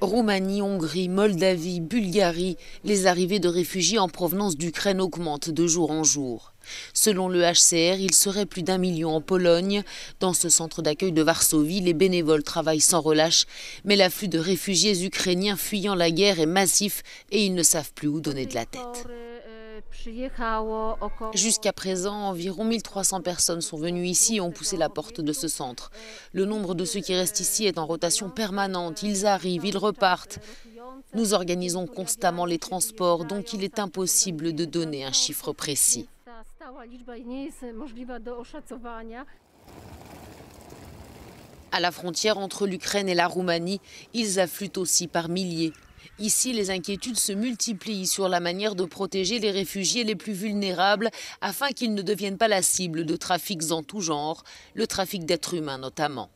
Roumanie, Hongrie, Moldavie, Bulgarie, les arrivées de réfugiés en provenance d'Ukraine augmentent de jour en jour. Selon le HCR, il serait plus d'1 million en Pologne. Dans ce centre d'accueil de Varsovie, les bénévoles travaillent sans relâche, mais l'afflux de réfugiés ukrainiens fuyant la guerre est massif et ils ne savent plus où donner de la tête. Jusqu'à présent, environ 1300 personnes sont venues ici et ont poussé la porte de ce centre. Le nombre de ceux qui restent ici est en rotation permanente. Ils arrivent, ils repartent. Nous organisons constamment les transports, donc il est impossible de donner un chiffre précis. À la frontière entre l'Ukraine et la Roumanie, ils affluent aussi par milliers. Ici, les inquiétudes se multiplient sur la manière de protéger les réfugiés les plus vulnérables afin qu'ils ne deviennent pas la cible de trafics en tout genre, le trafic d'êtres humains notamment.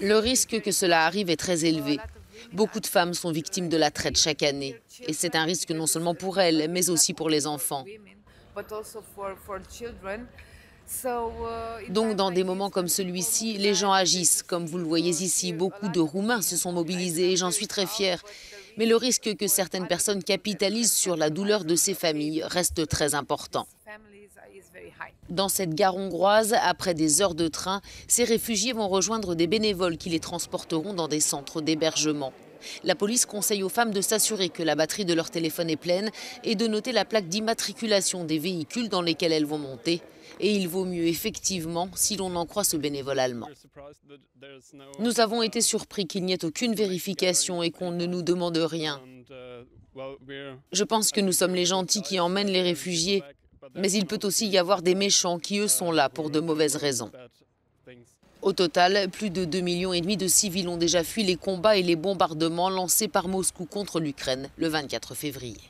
Le risque que cela arrive est très élevé. Beaucoup de femmes sont victimes de la traite chaque année. Et c'est un risque non seulement pour elles, mais aussi pour les enfants. Donc dans des moments comme celui-ci, les gens agissent. Comme vous le voyez ici, beaucoup de Roumains se sont mobilisés et j'en suis très fière. Mais le risque que certaines personnes capitalisent sur la douleur de ces familles reste très important. Dans cette gare hongroise, après des heures de train, ces réfugiés vont rejoindre des bénévoles qui les transporteront dans des centres d'hébergement. La police conseille aux femmes de s'assurer que la batterie de leur téléphone est pleine et de noter la plaque d'immatriculation des véhicules dans lesquels elles vont monter. Et il vaut mieux effectivement si l'on en croit ce bénévole allemand. Nous avons été surpris qu'il n'y ait aucune vérification et qu'on ne nous demande rien. Je pense que nous sommes les gentils qui emmènent les réfugiés, mais il peut aussi y avoir des méchants qui, eux, sont là pour de mauvaises raisons. Au total, plus de 2,5 millions de civils ont déjà fui les combats et les bombardements lancés par Moscou contre l'Ukraine le 24 février.